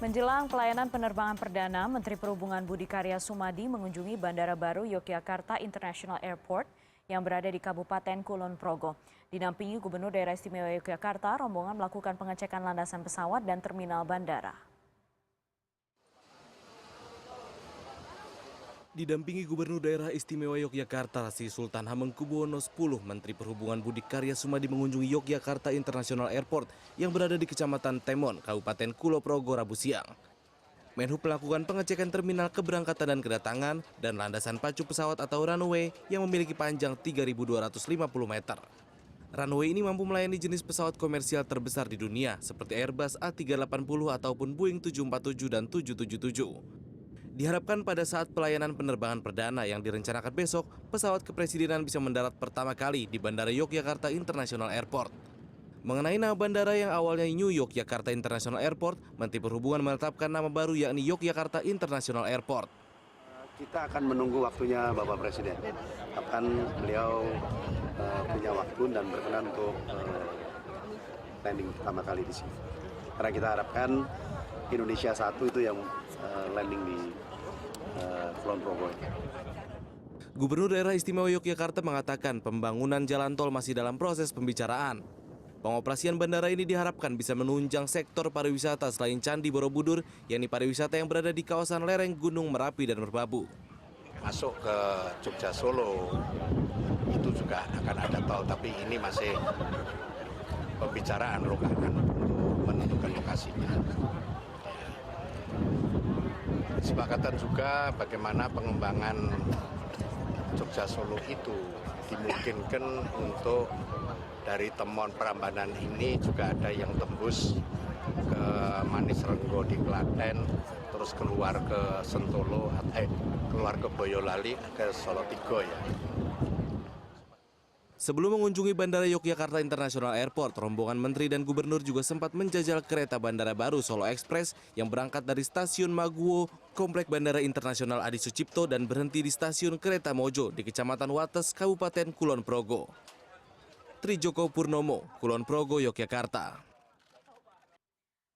Menjelang pelayanan penerbangan perdana, Menteri Perhubungan Budi Karya Sumadi mengunjungi Bandara Baru Yogyakarta International Airport yang berada di Kabupaten Kulon Progo. Didampingi Gubernur Daerah Istimewa Yogyakarta, rombongan melakukan pengecekan landasan pesawat dan terminal bandara. Didampingi Gubernur Daerah Istimewa Yogyakarta Sri Sultan Hamengkubuwono X, Menteri Perhubungan Budi Karya Sumadi mengunjungi Yogyakarta International Airport yang berada di Kecamatan Temon, Kabupaten Kulon Progo, Rabu siang. Menhub melakukan pengecekan terminal keberangkatan dan kedatangan dan landasan pacu pesawat atau runway yang memiliki panjang 3.250 meter. Runway ini mampu melayani jenis pesawat komersial terbesar di dunia seperti Airbus A380 ataupun Boeing 747 dan 777. Diharapkan pada saat pelayanan penerbangan perdana yang direncanakan besok, pesawat kepresidenan bisa mendarat pertama kali di Bandara Yogyakarta International Airport. Mengenai nama bandara yang awalnya New Yogyakarta International Airport, Menteri Perhubungan menetapkan nama baru yakni Yogyakarta International Airport. Kita akan menunggu waktunya Bapak Presiden. Kapan beliau punya waktu dan berkenan untuk landing pertama kali di sini. Karena kita harapkan Indonesia 1 itu yang landing di Kulon Progo. Gubernur Daerah Istimewa Yogyakarta mengatakan pembangunan jalan tol masih dalam proses pembicaraan. Pengoperasian bandara ini diharapkan bisa menunjang sektor pariwisata selain Candi Borobudur, yakni pariwisata yang berada di kawasan lereng Gunung Merapi dan Merbabu. Masuk ke Jogja Solo itu juga akan ada tol, tapi ini masih pembicaraan untuk menentukan lokasinya. Kesepakatan juga bagaimana pengembangan Jogja Solo itu dimungkinkan untuk dari Temon Prambanan ini juga ada yang tembus ke Manis Renggo di Klaten, terus keluar ke Sentolo, keluar ke Boyolali, ke Solo Tigo ya. Sebelum mengunjungi Bandara Yogyakarta International Airport, rombongan menteri dan gubernur juga sempat menjajal kereta bandara baru Solo Express yang berangkat dari Stasiun Maguwo, Komplek Bandara Internasional Adi Sucipto dan berhenti di Stasiun Kereta Mojo di Kecamatan Wates, Kabupaten Kulon Progo. Trijoko Purnomo, Kulon Progo, Yogyakarta.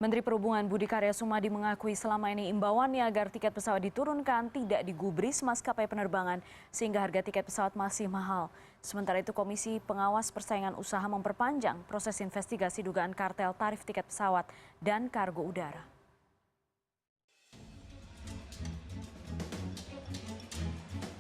Menteri Perhubungan Budi Karya Sumadi mengakui selama ini imbauannya agar tiket pesawat diturunkan tidak digubris maskapai penerbangan sehingga harga tiket pesawat masih mahal. Sementara itu Komisi Pengawas Persaingan Usaha memperpanjang proses investigasi dugaan kartel tarif tiket pesawat dan kargo udara.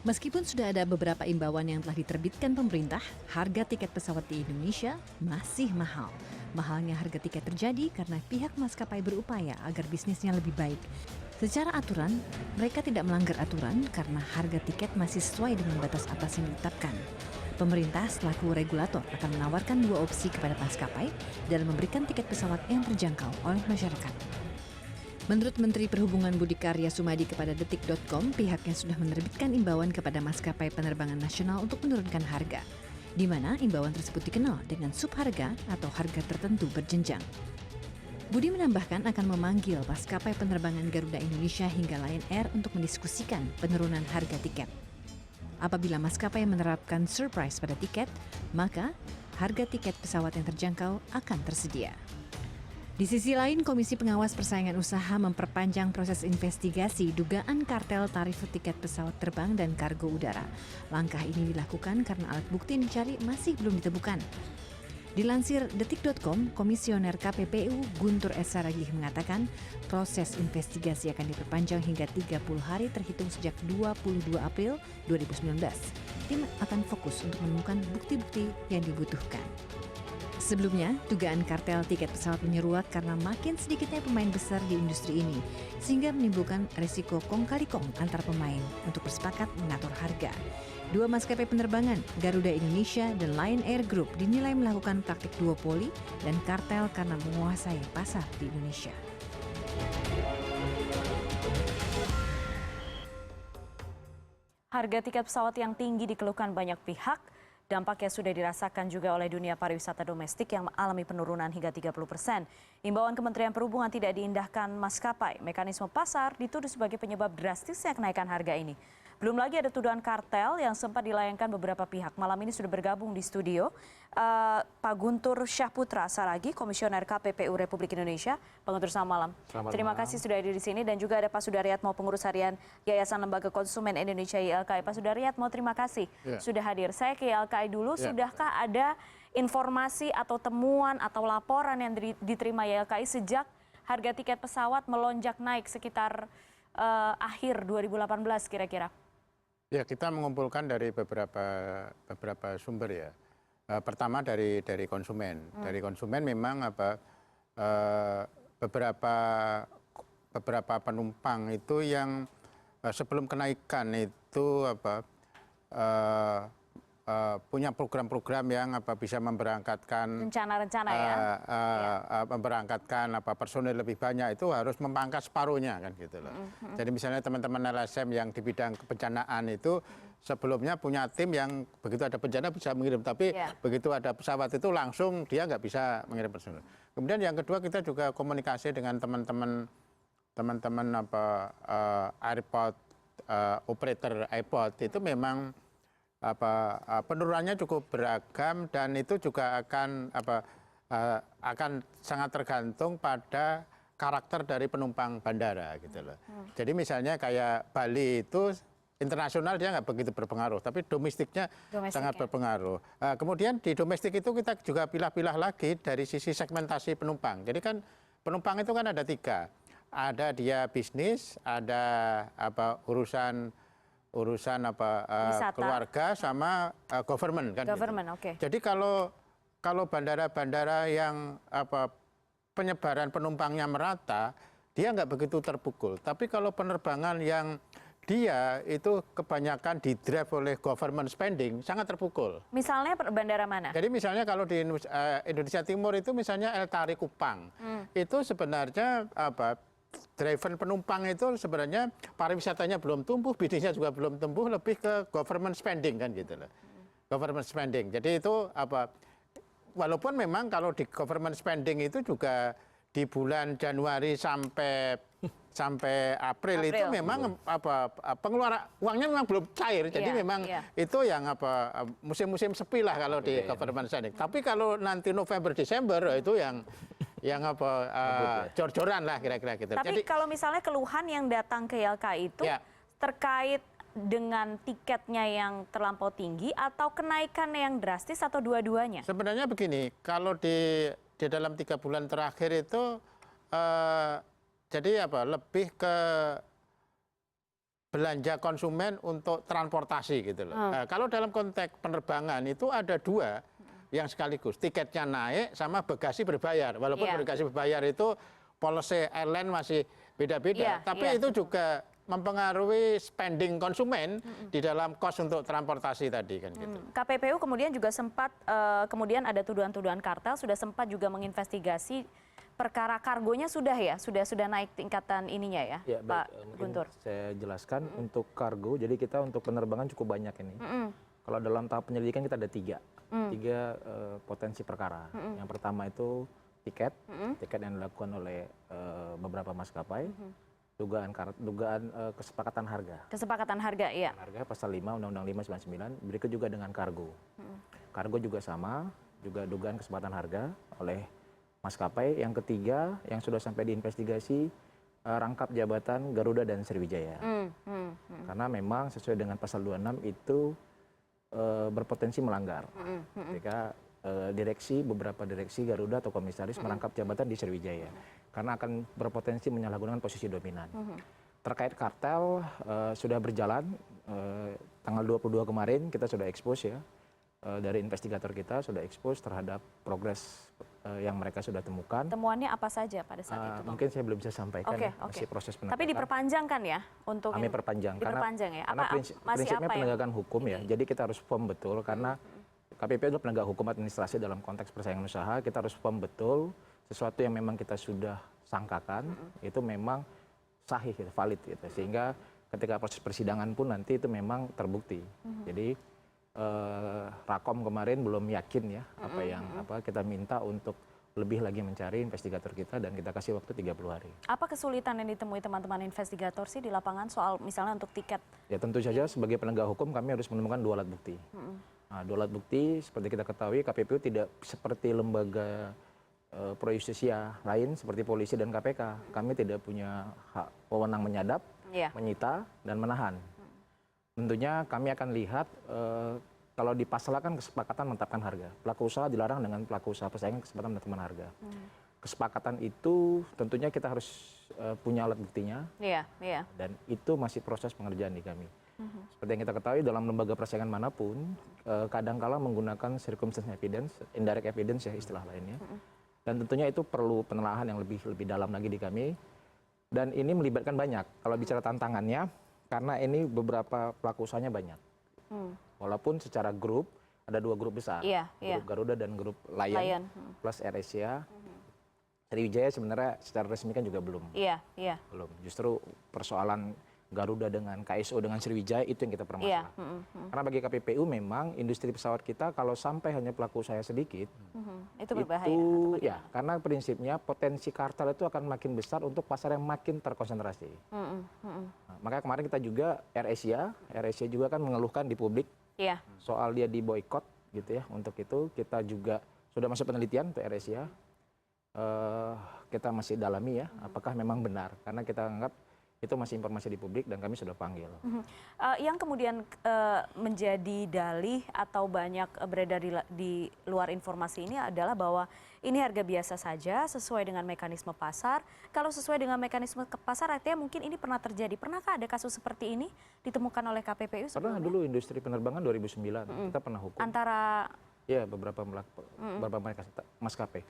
Meskipun sudah ada beberapa imbauan yang telah diterbitkan pemerintah, harga tiket pesawat di Indonesia masih mahal. Mahalnya harga tiket terjadi karena pihak maskapai berupaya agar bisnisnya lebih baik. Secara aturan, mereka tidak melanggar aturan karena harga tiket masih sesuai dengan batas atas yang ditetapkan. Pemerintah selaku regulator akan menawarkan dua opsi kepada maskapai dalam memberikan tiket pesawat yang terjangkau oleh masyarakat. Menurut Menteri Perhubungan Budi Karya Sumadi kepada Detik.com, pihaknya sudah menerbitkan imbauan kepada maskapai penerbangan nasional untuk menurunkan harga, di mana imbauan tersebut dikenal dengan subharga atau harga tertentu berjenjang. Budi menambahkan akan memanggil maskapai penerbangan Garuda Indonesia hingga Lion Air untuk mendiskusikan penurunan harga tiket. Apabila maskapai menerapkan surprise pada tiket, maka harga tiket pesawat yang terjangkau akan tersedia. Di sisi lain, Komisi Pengawas Persaingan Usaha memperpanjang proses investigasi dugaan kartel tarif tiket pesawat terbang dan kargo udara. Langkah ini dilakukan karena alat bukti yang dicari masih belum ditemukan. Dilansir Detik.com, Komisioner KPPU Guntur S. Saragih mengatakan proses investigasi akan diperpanjang hingga 30 hari terhitung sejak 22 April 2019. Tim akan fokus untuk menemukan bukti-bukti yang dibutuhkan. Sebelumnya, dugaan kartel tiket pesawat menyeruak karena makin sedikitnya pemain besar di industri ini, sehingga menimbulkan risiko kong kali kong antar pemain untuk bersepakat mengatur harga. Dua maskapai penerbangan, Garuda Indonesia dan Lion Air Group, dinilai melakukan praktik duopoli dan kartel karena menguasai pasar di Indonesia. Harga tiket pesawat yang tinggi dikeluhkan banyak pihak. Dampaknya sudah dirasakan juga oleh dunia pariwisata domestik yang mengalami penurunan hingga 30%. Imbauan Kementerian Perhubungan tidak diindahkan maskapai. Mekanisme pasar dituduh sebagai penyebab drastisnya kenaikan harga ini. Belum lagi ada tuduhan kartel yang sempat dilayangkan beberapa pihak. Malam ini sudah bergabung di studio Pak Guntur Syahputra Saragi, Komisioner KPPU Republik Indonesia. Pak Guntur, selamat malam. Terima kasih sudah hadir di sini. Dan juga ada Pak Sudaryatmo, Pengurus Harian Yayasan Lembaga Konsumen Indonesia YLKI. Pak Sudaryatmo, terima kasih sudah hadir. Saya ke YLKI dulu. Sudahkah ada informasi atau temuan atau laporan yang diterima YLKI sejak harga tiket pesawat melonjak naik sekitar akhir 2018 kira-kira? Ya, kita mengumpulkan dari beberapa sumber ya. Pertama dari konsumen. Dari konsumen memang beberapa penumpang itu yang sebelum kenaikan itu punya program-program yang bisa memberangkatkan rencana-rencana ya. Memberangkatkan personil lebih banyak itu harus memangkas separuhnya kan gitu loh. Jadi misalnya teman-teman LSM yang di bidang kebencanaan itu sebelumnya punya tim yang begitu ada bencana bisa mengirim, tapi begitu ada pesawat itu langsung dia nggak bisa mengirim personil. Kemudian yang kedua kita juga komunikasi dengan teman-teman airport operator airport itu memang penurunannya cukup beragam dan itu juga akan sangat tergantung pada karakter dari penumpang bandara gitu loh. Jadi misalnya kayak Bali itu internasional dia nggak begitu berpengaruh, tapi domestiknya sangat berpengaruh. Kemudian di domestik itu kita juga pilah-pilah lagi dari sisi segmentasi penumpang. Jadi kan penumpang itu kan ada 3, ada dia bisnis, ada urusan keluarga sama government kan. Government, gitu. Jadi kalau bandara-bandara yang penyebaran penumpangnya merata, dia nggak begitu terpukul. Tapi kalau penerbangan yang dia itu kebanyakan di-drive oleh government spending, sangat terpukul. Misalnya bandara mana? Jadi misalnya kalau di Indonesia Timur itu misalnya El Tari Kupang, itu sebenarnya driven penumpang itu sebenarnya pariwisatanya belum tumbuh, bisnisnya juga belum tumbuh, lebih ke government spending kan gitu loh. Government spending. Jadi itu walaupun memang kalau di government spending itu juga di bulan Januari sampai April itu memang pengeluaran uangnya memang belum cair. Jadi memang itu yang musim-musim sepi lah kalau di government spending. Tapi kalau nanti November Desember itu yang jor-joran lah kira-kira gitu. Tapi kalau misalnya keluhan yang datang ke YLKI itu terkait dengan tiketnya yang terlampau tinggi atau kenaikan yang drastis atau dua-duanya? Sebenarnya begini, kalau di dalam 3 bulan terakhir itu jadi lebih ke belanja konsumen untuk transportasi gitu loh. Kalau dalam konteks penerbangan itu ada 2 yang sekaligus, tiketnya naik sama bagasi berbayar. Walaupun bagasi berbayar itu policy airline masih beda-beda, tapi itu juga mempengaruhi spending konsumen di dalam cost untuk transportasi tadi kan gitu. KPPU kemudian juga sempat kemudian ada tuduhan-tuduhan kartel, sudah sempat juga menginvestigasi perkara kargonya sudah naik tingkatan ininya ya, Pak Guntur. Saya jelaskan untuk kargo, jadi kita untuk penerbangan cukup banyak ini. Kalau dalam tahap penyelidikan kita ada 3 potensi perkara. Yang pertama itu tiket yang dilakukan oleh beberapa maskapai, dugaan kesepakatan harga. Kesepakatan harga, iya. Harga pasal 5 Undang-Undang 599, berikut juga dengan kargo. Kargo juga sama, juga dugaan kesepakatan harga oleh maskapai. Yang ketiga yang sudah sampai diinvestigasi rangkap jabatan Garuda dan Sriwijaya. Karena memang sesuai dengan pasal 26 itu berpotensi melanggar. Ketika beberapa direksi Garuda atau komisaris merangkap jabatan di Sriwijaya. Karena akan berpotensi menyalahgunakan posisi dominan. Terkait kartel sudah berjalan, tanggal 22 kemarin kita sudah expose ya. Dari investigator kita sudah expose terhadap progres yang mereka sudah temukan. Temuannya apa saja pada saat itu? Mungkin saya belum bisa sampaikan, masih proses penegakan. Tapi diperpanjangkan ya untuk kami perpanjang karena prinsipnya penegakan hukum ya. Jadi kita harus firm betul karena KPPU adalah penegak hukum administrasi dalam konteks persaingan usaha. Kita harus firm betul sesuatu yang memang kita sudah sangkakan itu memang sahih, valid gitu. Sehingga ketika proses persidangan pun nanti itu memang terbukti. Jadi Rakom kemarin belum yakin ya kita minta untuk lebih lagi mencari investigator kita dan kita kasih waktu 30 hari. Apa kesulitan yang ditemui teman-teman investigator sih di lapangan soal misalnya untuk tiket? Ya tentu saja sebagai penegak hukum kami harus menemukan 2 alat bukti. Nah, 2 alat bukti seperti kita ketahui KPPU tidak seperti lembaga pro justisia lain seperti polisi dan KPK. Kami tidak punya hak wewenang menyadap, menyita, dan menahan. Tentunya kami akan lihat kalau di pasal kan kesepakatan menetapkan harga. Pelaku usaha dilarang dengan pelaku usaha persaingan kesepakatan menetapkan harga. Kesepakatan itu tentunya kita harus punya alat buktinya. Dan itu masih proses pengerjaan di kami. Seperti yang kita ketahui dalam lembaga persaingan manapun, kadangkala menggunakan circumstance evidence, indirect evidence ya istilah lainnya. Dan tentunya itu perlu penelaahan yang lebih dalam lagi di kami. Dan ini melibatkan banyak. Kalau bicara tantangannya, karena ini beberapa pelaku usahanya banyak. Walaupun secara grup ada 2 grup besar, grup Garuda dan grup Lion. Plus AirAsia. Sriwijaya sebenarnya secara resmi kan juga belum. Belum. Justru persoalan Garuda dengan KSO dengan Sriwijaya itu yang kita permasalahkan. Karena bagi KPPU memang industri pesawat kita kalau sampai hanya pelaku usaha sedikit, itu berbahaya. Ya, karena prinsipnya potensi kartel itu akan makin besar untuk pasar yang makin terkonsentrasi. Nah, makanya kemarin kita juga AirAsia juga kan mengeluhkan di publik soal dia diboikot gitu ya. Untuk itu kita juga sudah masuk penelitian untuk AirAsia. Kita masih dalami ya, apakah memang benar? Karena kita anggap itu masih informasi di publik dan kami sudah panggil. Yang kemudian menjadi dalih atau banyak beredar di luar informasi ini adalah bahwa ini harga biasa saja sesuai dengan mekanisme pasar. Kalau sesuai dengan mekanisme pasar artinya mungkin ini pernah terjadi. Pernahkah ada kasus seperti ini ditemukan oleh KPPU sebelumnya? Pernah dulu industri penerbangan 2009 kita pernah hukum. Antara beberapa maskapai.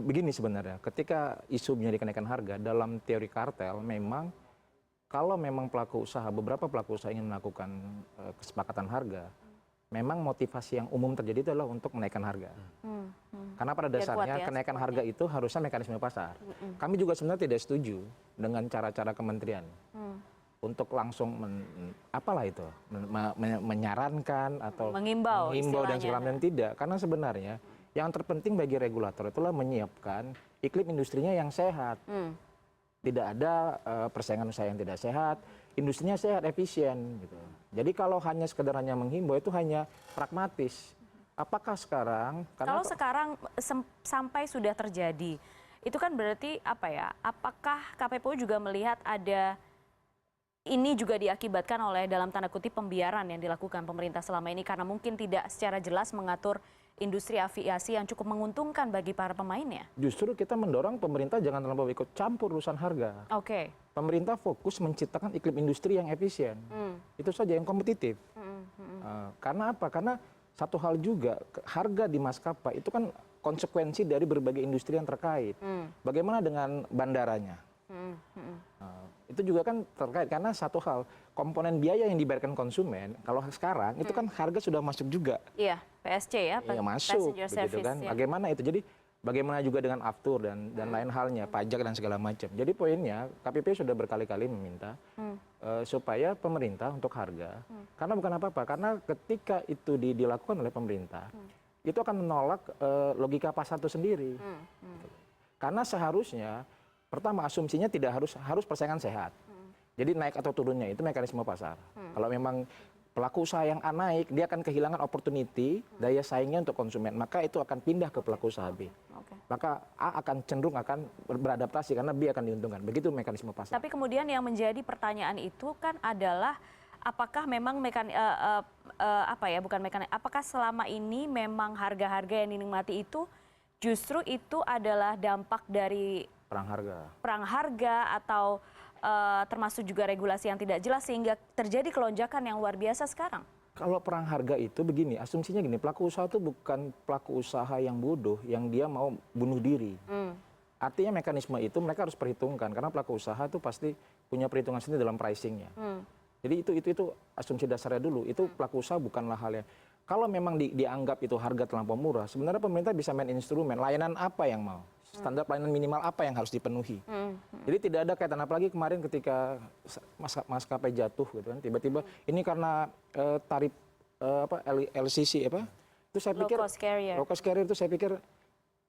Begini sebenarnya, ketika isu menjadi kenaikan harga dalam teori kartel memang kalau memang beberapa pelaku usaha ingin melakukan kesepakatan harga, memang motivasi yang umum terjadi itu adalah untuk menaikkan harga. Karena pada dasarnya kenaikan harga itu harusnya mekanisme pasar. Kami juga sebenarnya tidak setuju dengan cara-cara kementerian untuk langsung menyarankan atau mengimbau dan segala macam, tidak. Karena sebenarnya yang terpenting bagi regulator itulah menyiapkan iklim industrinya yang sehat. Tidak ada persaingan usaha yang tidak sehat, industrinya sehat, efisien gitu. Jadi kalau hanya sekedar menghimbau itu hanya pragmatis. Apakah sekarang kalau sekarang sampai sudah terjadi, itu kan berarti apakah KPPU juga melihat ada ini juga diakibatkan oleh dalam tanda kutip pembiaran yang dilakukan pemerintah selama ini karena mungkin tidak secara jelas mengatur industri aviasi yang cukup menguntungkan bagi para pemainnya? Justru kita mendorong pemerintah jangan terlalu ikut campur urusan harga. Pemerintah fokus menciptakan iklim industri yang efisien. Itu saja yang kompetitif. Karena apa? Karena satu hal juga, harga di maskapai itu kan konsekuensi dari berbagai industri yang terkait. Bagaimana dengan bandaranya? Itu juga kan terkait karena satu hal, komponen biaya yang dibayarkan konsumen kalau sekarang itu kan harga sudah masuk juga. PSC ya, masuk begitu kan. Bagaimana itu? Jadi bagaimana juga dengan aftur dan lain halnya, pajak dan segala macam. Jadi poinnya KPPU sudah berkali-kali meminta supaya pemerintah untuk harga, karena bukan apa-apa, karena ketika itu dilakukan oleh pemerintah, itu akan menolak logika pasar itu sendiri. Karena seharusnya pertama asumsinya tidak harus persaingan sehat. Jadi naik atau turunnya itu mekanisme pasar. Kalau memang pelaku usaha yang A naik, dia akan kehilangan opportunity, daya saingnya untuk konsumen. Maka itu akan pindah ke pelaku usaha B. Maka A akan cenderung akan beradaptasi karena B akan diuntungkan. Begitu mekanisme pasar. Tapi kemudian yang menjadi pertanyaan itu kan adalah apakah memang apakah selama ini memang harga-harga yang dinikmati itu justru itu adalah dampak dari perang harga atau termasuk juga regulasi yang tidak jelas sehingga terjadi kelonjakan yang luar biasa sekarang? Kalau perang harga itu begini, asumsinya gini, pelaku usaha itu bukan pelaku usaha yang bodoh, yang dia mau bunuh diri. Artinya mekanisme itu mereka harus perhitungkan, karena pelaku usaha itu pasti punya perhitungan sendiri dalam pricingnya. Jadi itu asumsi dasarnya dulu, itu pelaku usaha bukanlah hal yang... Kalau memang dianggap itu harga terlampau murah, sebenarnya pemerintah bisa main instrumen, layanan apa yang mau? Standar pelayanan minimal apa yang harus dipenuhi. Jadi tidak ada kaitan, apalagi kemarin ketika maskapai jatuh gitu kan, tiba-tiba ini karena tarif LCC itu saya pikir low cost carrier itu saya pikir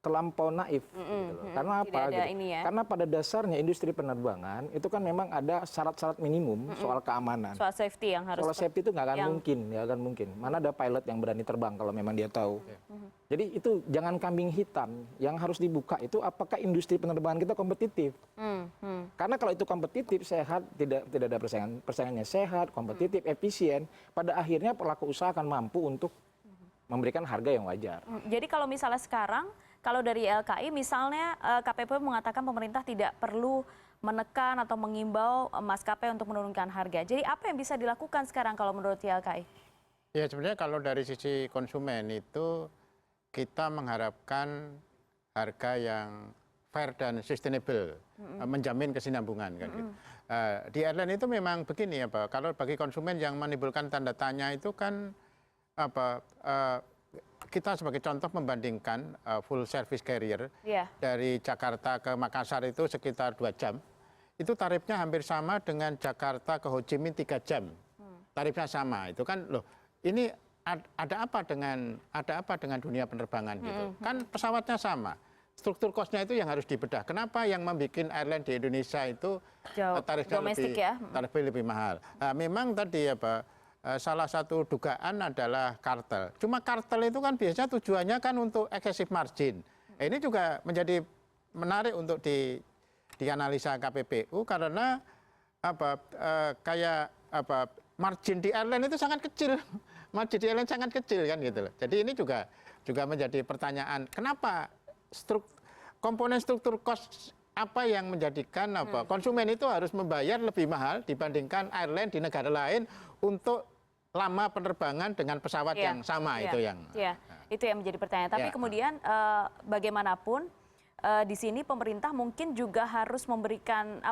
terlampau naif. Gitu loh. Karena apa? Tidak ada Gitu. ini ya. Karena pada dasarnya industri penerbangan itu kan memang ada syarat-syarat minimum soal keamanan. Soal safety yang harus Soal safety itu nggak akan yang- mungkin, nggak akan mungkin. Mana ada pilot yang berani terbang kalau memang dia tahu. Jadi itu jangan kambing hitam. Yang harus dibuka itu apakah industri penerbangan kita kompetitif. Karena kalau itu kompetitif, sehat, tidak ada persaingannya sehat, kompetitif, efisien. Pada akhirnya pelaku usaha akan mampu untuk memberikan harga yang wajar. Jadi kalau misalnya sekarang, kalau dari LKI misalnya KPP mengatakan pemerintah tidak perlu menekan atau mengimbau maskapai untuk menurunkan harga. Jadi apa yang bisa dilakukan sekarang kalau menurut YLKI? Ya sebenarnya kalau dari sisi konsumen itu kita mengharapkan harga yang fair dan sustainable, menjamin kesinambungan kan gitu. Di airline itu memang begini ya Pak, kalau bagi konsumen yang menimbulkan tanda tanya itu kan kita sebagai contoh membandingkan full service carrier Iya. dari Jakarta ke Makassar itu sekitar 2 jam. Itu tarifnya hampir sama dengan Jakarta ke Ho Chi Minh 3 jam. Tarifnya sama. Itu kan loh, ini ada apa dengan dunia penerbangan gitu. Kan pesawatnya sama. Struktur cost-nya itu yang harus dibedah. Kenapa yang membuat airline di Indonesia itu Jauh tarifnya domestik ya? tarifnya lebih mahal. Memang tadi ya Pak, salah satu dugaan adalah kartel. Cuma kartel itu kan biasanya tujuannya kan untuk excessive margin. Ini juga menjadi menarik untuk dianalisa KPPU karena margin di airline itu sangat kecil. Margin di airline sangat kecil kan gitu loh. Jadi ini juga menjadi pertanyaan, kenapa komponen struktur cost apa yang menjadikan konsumen itu harus membayar lebih mahal dibandingkan airline di negara lain untuk lama penerbangan dengan pesawat yang sama itu yang. Ya, itu yang menjadi pertanyaan. Tapi kemudian bagaimanapun di sini pemerintah mungkin juga harus memberikan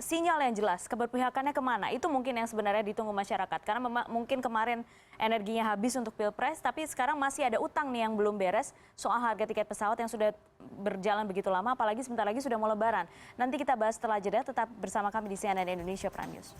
sinyal yang jelas keberpihakannya kemana. Itu mungkin yang sebenarnya ditunggu masyarakat. Karena mungkin kemarin energinya habis untuk Pilpres, tapi sekarang masih ada utang nih yang belum beres soal harga tiket pesawat yang sudah berjalan begitu lama, apalagi sebentar lagi sudah mau Lebaran. Nanti kita bahas setelah jeda, tetap bersama kami di CNN Indonesia Prime News.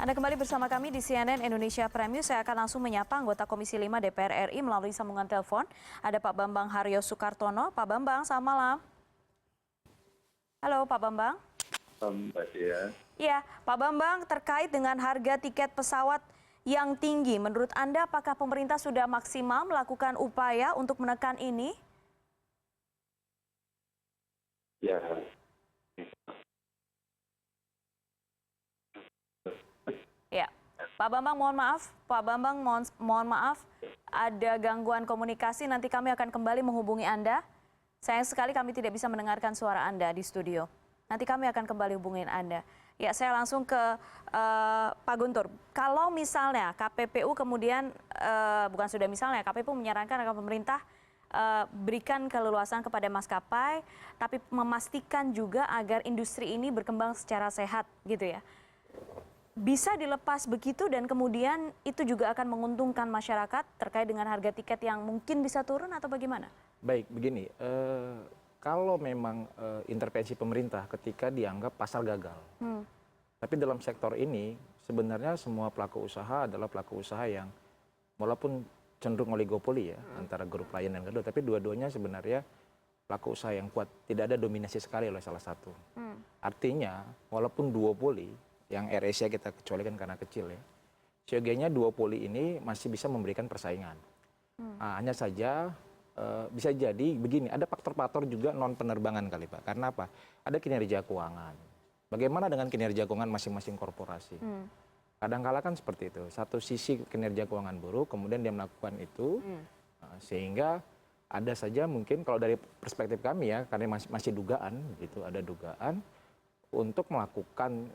Anda kembali bersama kami di CNN Indonesia Prime News. Saya akan langsung menyapa anggota Komisi 5 DPR RI melalui sambungan telepon. Ada Pak Bambang Haryo Soekartono. Pak Bambang, selamat malam. Halo Pak Bambang. Mbak Dea. Iya, Pak Bambang, terkait dengan harga tiket pesawat yang tinggi, menurut Anda apakah pemerintah sudah maksimal melakukan upaya untuk menekan ini? Ya, Ya, Pak Bambang mohon maaf, mohon maaf, ada gangguan komunikasi, nanti kami akan kembali menghubungi Anda. Sayang sekali kami tidak bisa mendengarkan suara Anda di studio. Nanti kami akan kembali hubungin Anda. Ya, saya langsung ke Pak Guntur. Kalau misalnya KPPU kemudian, bukan sudah misalnya, KPPU menyarankan agar pemerintah berikan keleluasan kepada maskapai, tapi memastikan juga agar industri ini berkembang secara sehat gitu ya. Bisa dilepas begitu dan kemudian itu juga akan menguntungkan masyarakat terkait dengan harga tiket yang mungkin bisa turun atau bagaimana? Baik, begini, kalau memang intervensi pemerintah ketika dianggap pasar gagal, tapi dalam sektor ini sebenarnya semua pelaku usaha adalah pelaku usaha yang walaupun cenderung oligopoli ya antara grup lain dan kedua, tapi dua-duanya sebenarnya pelaku usaha yang kuat, tidak ada dominasi sekali oleh salah satu. Artinya walaupun duopoli, yang AirAsia kita kecualikan karena kecil ya, seyogianya duopoli ini masih bisa memberikan persaingan. Hanya saja bisa jadi begini, ada faktor-faktor juga non penerbangan kali Pak. Karena apa? Ada kinerja keuangan. Bagaimana dengan kinerja keuangan masing-masing korporasi? Kadang-kala kan seperti itu. Satu sisi kinerja keuangan buruk, kemudian dia melakukan itu, sehingga ada saja mungkin kalau dari perspektif kami ya, karena masih dugaan gitu, ada dugaan untuk melakukan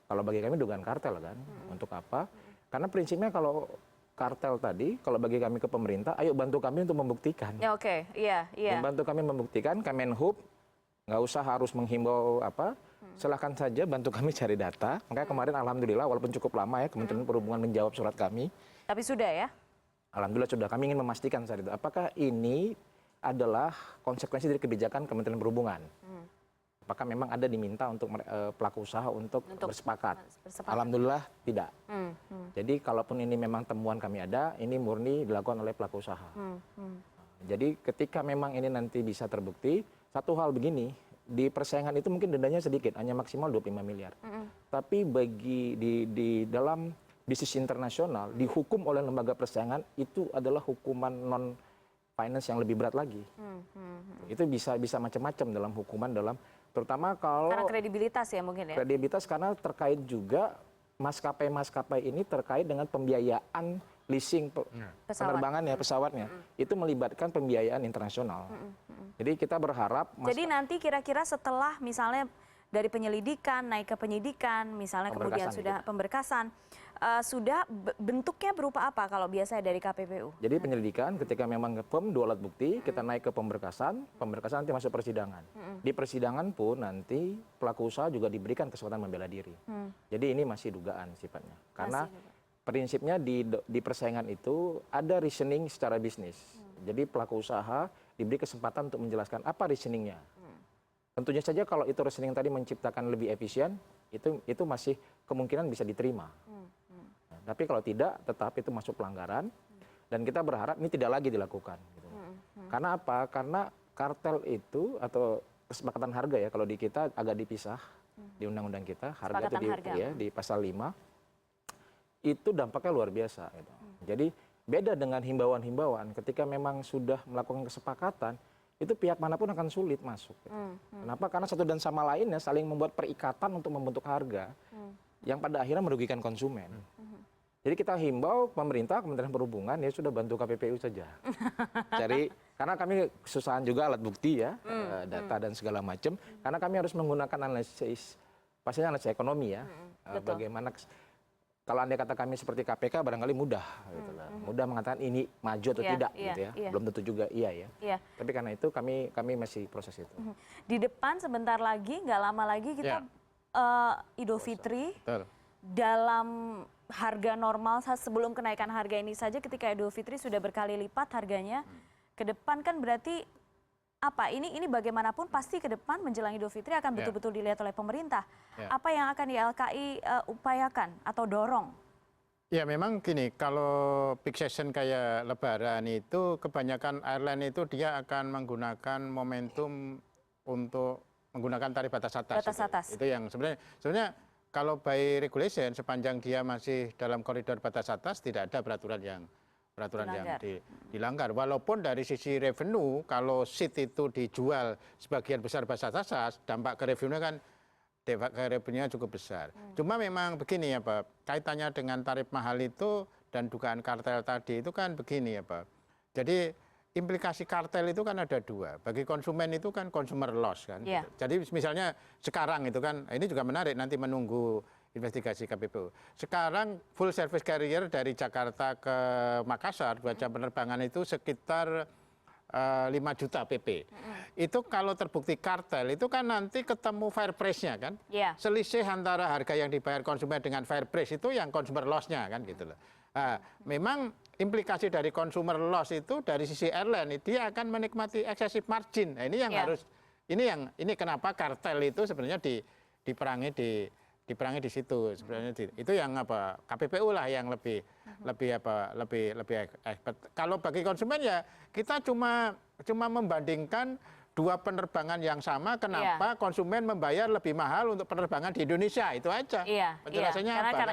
kalau bagi kami dugaan kartel kan. Untuk apa? Karena prinsipnya kalau kartel tadi, kalau bagi kami ke pemerintah, ayo bantu kami untuk membuktikan. Ya oke, iya. Membantu kami membuktikan, Kemenhub nggak usah harus menghimbau apa, silahkan saja bantu kami cari data. Makanya kemarin alhamdulillah walaupun cukup lama ya Kementerian Perhubungan menjawab surat kami. Tapi sudah ya? Alhamdulillah sudah, kami ingin memastikan saat itu apakah ini adalah konsekuensi dari kebijakan Kementerian Perhubungan. Apakah memang ada diminta untuk pelaku usaha untuk bersepakat? Alhamdulillah tidak. Jadi kalaupun ini memang temuan kami ada, ini murni dilakukan oleh pelaku usaha. Jadi ketika memang ini nanti bisa terbukti, satu hal begini, di persaingan itu mungkin dendanya sedikit, hanya maksimal 25 miliar. Tapi di dalam bisnis internasional, dihukum oleh lembaga persaingan, itu adalah hukuman non-finance yang lebih berat lagi. Itu bisa macam-macam dalam hukuman, terutama kalau... Karena kredibilitas ya mungkin ya? Kredibilitas karena terkait juga maskapai-maskapai ini terkait dengan pembiayaan leasing penerbangannya, pesawatnya. Itu melibatkan pembiayaan internasional. Jadi kita berharap... Jadi nanti kira-kira setelah misalnya dari penyelidikan, naik ke penyidikan, misalnya kemudian sudah pemberkasan, sudah bentuknya berupa apa kalau biasanya dari KPPU? Jadi penyelidikan ketika memang nge-firm 2 alat bukti, kita naik ke pemberkasan nanti masuk persidangan. Di persidangan pun nanti pelaku usaha juga diberikan kesempatan membela diri. Jadi ini masih dugaan sifatnya. Karena prinsipnya di persaingan itu ada reasoning secara bisnis. Jadi pelaku usaha diberi kesempatan untuk menjelaskan apa reasoningnya. Tentunya saja kalau itu reasoning tadi menciptakan lebih efisien, itu masih kemungkinan bisa diterima. Tapi kalau tidak, tetap itu masuk pelanggaran. Dan kita berharap ini tidak lagi dilakukan. Gitu. Karena apa? Karena kartel itu atau kesepakatan harga ya, kalau di kita agak dipisah di undang-undang kita, harga itu di pasal 5, itu dampaknya luar biasa. Gitu. Jadi beda dengan himbauan-himbauan, ketika memang sudah melakukan kesepakatan, itu pihak manapun akan sulit masuk. Gitu. Kenapa? Karena satu dan sama lainnya saling membuat perikatan untuk membentuk harga yang pada akhirnya merugikan konsumen. Jadi kita himbau pemerintah, Kementerian Perhubungan ya sudah bantu KPPU saja. Karena kami kesusahan juga alat bukti ya, data dan segala macam. Karena kami harus menggunakan analisis, pastinya analisis ekonomi ya. Bagaimana kalau andai kata kami seperti KPK barangkali mudah, gitu lah. Mudah mengatakan ini maju atau tidak, gitu ya. Belum tentu juga iya ya. Tapi karena itu kami masih proses itu. Di depan sebentar lagi, nggak lama lagi kita Idul Fitri. Dalam harga normal sebelum kenaikan harga ini saja ketika Idul Fitri sudah berkali lipat harganya. Ke depan kan berarti apa? Ini bagaimanapun pasti ke depan menjelang Idul Fitri akan betul-betul dilihat oleh pemerintah. Apa yang akan YLKI upayakan atau dorong? Ya memang gini, kalau peak season kayak Lebaran itu kebanyakan airline itu dia akan menggunakan momentum untuk menggunakan tarif batas atas. Itu yang sebenarnya kalau by regulation sepanjang dia masih dalam koridor batas atas tidak ada peraturan yang dilanggar. Walaupun dari sisi revenue kalau seat itu dijual sebagian besar batas atas, dampak ke revenue kan revenue-nya cukup besar. Cuma memang begini ya Pak, kaitannya dengan tarif mahal itu dan dugaan kartel tadi itu kan begini ya Pak. Jadi implikasi kartel itu kan ada 2. Bagi konsumen itu kan consumer loss kan. Jadi misalnya sekarang itu kan, ini juga menarik nanti menunggu investigasi KPPU. Sekarang full service carrier dari Jakarta ke Makassar, 2 jam penerbangan itu sekitar 5 juta PP. Itu kalau terbukti kartel itu kan nanti ketemu fair price-nya kan. Selisih antara harga yang dibayar konsumen dengan fair price itu yang consumer loss-nya kan gitu loh. Nah, memang implikasi dari consumer loss itu dari sisi airline dia akan menikmati excessive margin. Nah, ini yang harus ini kenapa kartel itu sebenarnya diperangi di situ sebenarnya itu yang apa KPPU lah yang lebih expert. Kalau bagi konsumen ya kita cuma membandingkan 2 penerbangan yang sama, kenapa konsumen membayar lebih mahal untuk penerbangan di Indonesia, itu aja. Penjelasannya apa?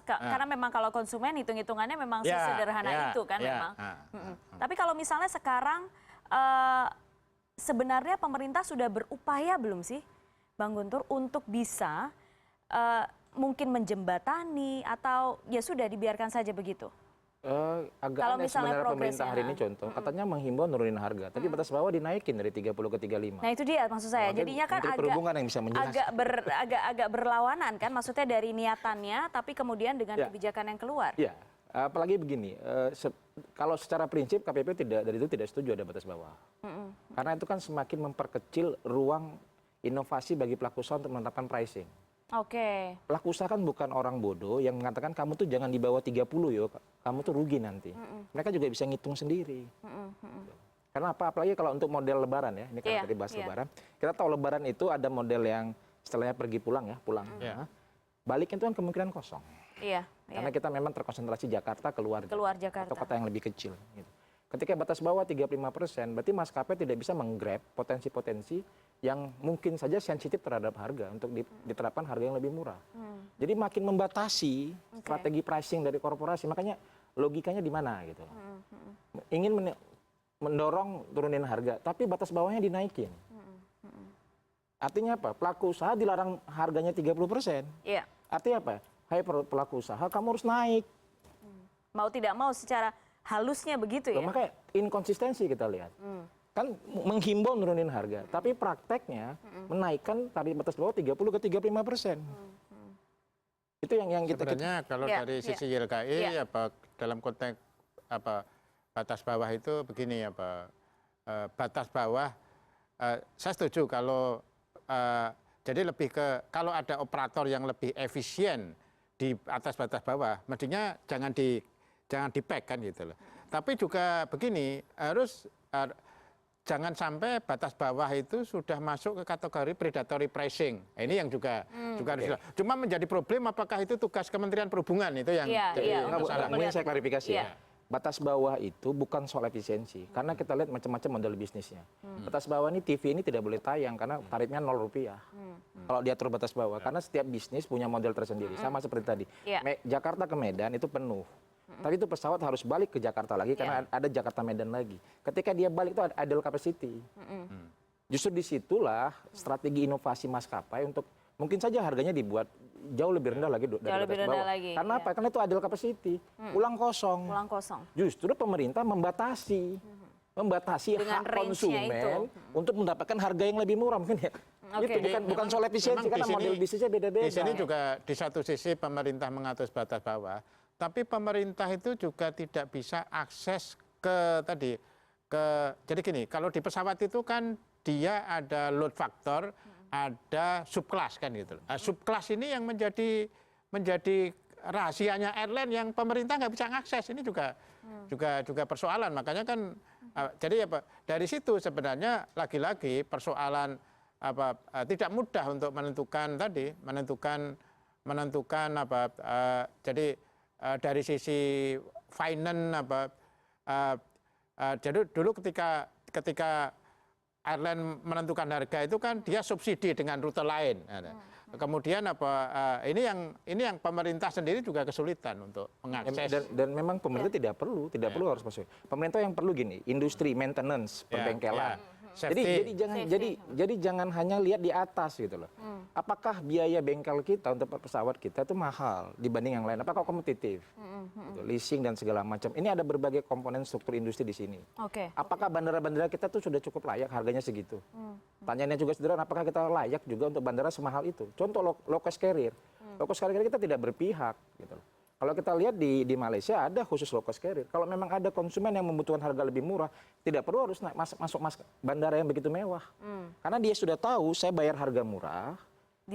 Karena memang kalau konsumen hitung-hitungannya memang sesederhana itu kan memang. Tapi kalau misalnya sekarang sebenarnya pemerintah sudah berupaya belum sih, Bang Guntur, untuk bisa mungkin menjembatani atau ya sudah dibiarkan saja begitu? Agak aneh sebenarnya pemerintah hari ini contoh, katanya menghimbau nurunin harga, tapi batas bawah dinaikin dari 30 ke 35. Nah itu dia maksud saya, jadinya kan agak berlawanan kan, maksudnya dari niatannya, tapi kemudian dengan kebijakan yang keluar. Iya, apalagi begini, kalau secara prinsip KPPU tidak setuju ada batas bawah, karena itu kan semakin memperkecil ruang inovasi bagi pelaku usaha untuk menetapkan pricing. Pelaku usaha kan bukan orang bodoh yang mengatakan kamu tuh jangan di bawah 30 yo, kamu tuh rugi nanti. Mereka juga bisa ngitung sendiri. Karena apa? Apalagi kalau untuk model lebaran ya, ini kan tadi bahas lebaran. Kita tahu lebaran itu ada model yang istilahnya pergi pulang ya, pulang. Balik itu kan kemungkinan kosong. Iya. Karena kita memang terkonsentrasi Jakarta keluar Jakarta. atau kota yang lebih kecil. Gitu. Ketika batas bawah 35%, berarti maskapai tidak bisa menggrab potensi-potensi yang mungkin saja sensitif terhadap harga untuk diterapkan harga yang lebih murah. Jadi makin membatasi strategi pricing dari korporasi. Makanya logikanya di mana gitu. Ingin mendorong turunin harga, tapi batas bawahnya dinaikin. Artinya apa? Pelaku usaha dilarang harganya 30%. Iya. Artinya apa? Hai pelaku usaha, kamu harus naik. Mau tidak mau secara halusnya begitu ya. Makanya inkonsistensi kita lihat. Kan menghimbau nurunin harga, tapi prakteknya menaikkan tarif batas bawah 30 ke 35%. Itu yang kita sebenarnya kalau dari sisi YLKI apa dalam konteks apa batas bawah itu begini batas bawah saya setuju kalau jadi lebih ke kalau ada operator yang lebih efisien di atas batas bawah, mestinya jangan di pack kan gitu loh. Tapi juga begini harus jangan sampai batas bawah itu sudah masuk ke kategori predatory pricing. Nah, ini yang juga harus. Cuma menjadi problem apakah itu tugas Kementerian Perhubungan itu yang mungkin saya klarifikasi ya. Batas bawah itu bukan soal efisiensi, karena kita lihat macam-macam model bisnisnya. Batas bawah ini TV ini tidak boleh tayang karena tarifnya Rp0. Kalau diatur batas bawah, karena setiap bisnis punya model tersendiri. Sama seperti tadi, Jakarta ke Medan itu penuh. Tapi itu pesawat harus balik ke Jakarta lagi karena ada Jakarta Medan lagi. Ketika dia balik itu ada idle capacity. Justru disitulah strategi inovasi maskapai untuk mungkin saja harganya dibuat jauh lebih rendah lagi dari batas bawah. Karena apa? Karena itu idle capacity, pulang kosong. Justru pemerintah membatasi hak konsumen untuk mendapatkan harga yang lebih murah mungkin ya. Itu bukan soal efisiensi karena model bisnisnya beda-beda. Di sini juga di satu sisi pemerintah mengatur batas bawah, tapi pemerintah itu juga tidak bisa akses jadi gini, kalau di pesawat itu kan dia ada load factor, ada subkelas kan gitu. Subkelas ini yang menjadi rahasianya airline yang pemerintah nggak bisa mengakses. Ini juga persoalan. Makanya kan jadi dari situ sebenarnya lagi-lagi persoalan tidak mudah untuk menentukan jadi dari sisi finance jadi dulu ketika airline menentukan harga itu kan dia subsidi dengan rute lain. Kemudian ini yang pemerintah sendiri juga kesulitan untuk mengakses. Dan memang pemerintah tidak perlu harus masuk. Pemerintah yang perlu gini, industri maintenance, perbengkelan. Jadi jangan hanya lihat di atas gitu loh. Apakah biaya bengkel kita untuk pesawat kita itu mahal dibanding yang lain? Apakah kompetitif? Gitu, leasing dan segala macam. Ini ada berbagai komponen struktur industri di sini. Apakah bandara-bandara kita tuh sudah cukup layak harganya segitu? Pertanyaannya juga sederhana, apakah kita layak juga untuk bandara semahal itu? Contoh low cost carrier. Low cost carrier kita tidak berpihak gitu loh. Kalau kita lihat di Malaysia ada khusus low cost carrier. Kalau memang ada konsumen yang membutuhkan harga lebih murah, tidak perlu harus masuk bandara yang begitu mewah. Karena dia sudah tahu saya bayar harga murah,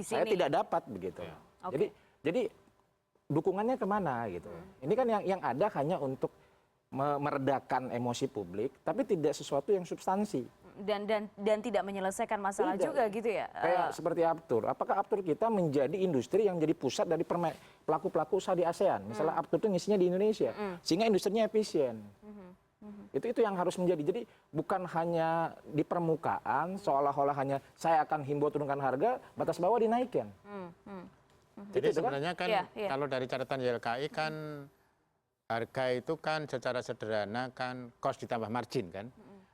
saya tidak dapat begitu. Jadi dukungannya kemana gitu. Ini kan yang ada hanya untuk meredakan emosi publik, tapi tidak sesuatu yang substansi. Dan tidak menyelesaikan masalah juga gitu ya. Kayak seperti Aptur. Apakah Aptur kita menjadi industri yang jadi pusat dari pelaku-pelaku usaha di ASEAN? Misalnya Aptur itu ngisinya di Indonesia, sehingga industrinya efisien. Itu yang harus menjadi. Jadi bukan hanya di permukaan seolah-olah hanya saya akan himbau turunkan harga, batas bawah dinaikkan. Jadi sebenarnya kan kalau dari catatan YLKI kan harga itu kan secara sederhana kan cost ditambah margin kan.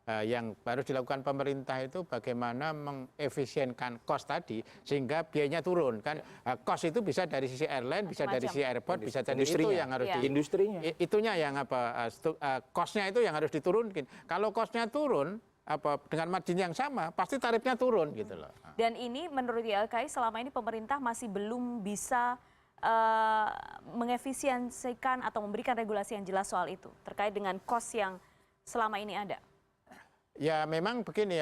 Yang harus dilakukan pemerintah itu bagaimana mengefisienkan cost tadi sehingga biayanya turun kan. Cost itu bisa dari sisi airline, bisa dari sisi airport, bisa dari itu yang harus industrinya. Itunya yang cost-nya itu yang harus diturunkan. Kalau cost-nya turun dengan margin yang sama pasti tarifnya turun gitu loh. Dan ini menurut YLKI selama ini pemerintah masih belum bisa mengefisiensikan atau memberikan regulasi yang jelas soal itu terkait dengan cost yang selama ini ada. Ya memang begini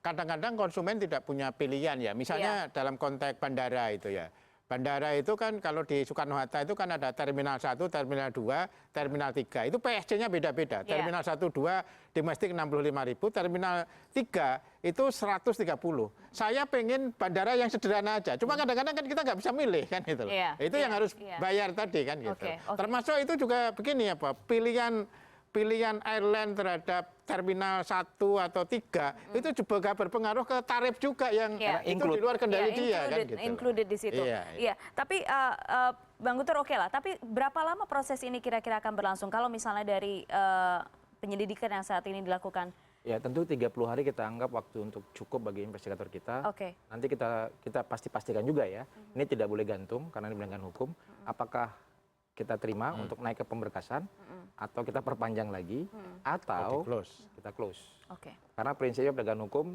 kadang-kadang konsumen tidak punya pilihan ya. Misalnya dalam konteks bandara itu ya. Bandara itu kan kalau di Soekarno-Hatta itu kan ada Terminal 1, Terminal 2, Terminal 3. Itu PSC-nya beda-beda. Terminal 1, 2 domestik 65.000, Terminal 3 itu 130. Saya pengen bandara yang sederhana aja. Cuma kadang-kadang kan kita nggak bisa milih kan gitu loh. Itu yang harus bayar tadi kan gitu. Termasuk itu juga begini apa, pilihan airline terhadap Terminal 1 atau 3 itu juga berpengaruh ke tarif juga yang itu di luar kendali dia kan gitu. Included di situ. Iya. Tapi Bang Guntur oke lah. Tapi berapa lama proses ini kira-kira akan berlangsung kalau misalnya dari penyelidikan yang saat ini dilakukan? Ya tentu 30 hari kita anggap waktu untuk cukup bagi investigator kita. Nanti kita pastikan juga ya. Ini tidak boleh gantung karena ini penegakan hukum. Apakah kita terima untuk naik ke pemberkasan atau kita perpanjang lagi atau kita close. Karena prinsipnya penegakan hukum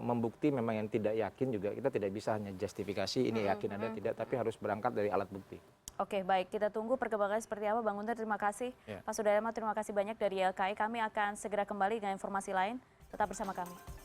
membukti memang yang tidak yakin juga kita tidak bisa hanya justifikasi ini yakin ada tidak, tapi harus berangkat dari alat bukti. Oke, baik, kita tunggu perkembangannya seperti apa. Bang Guntur terima kasih. Pak Sudarma terima kasih banyak dari YLKI. Kami akan segera kembali dengan informasi lain. Tetap bersama kami.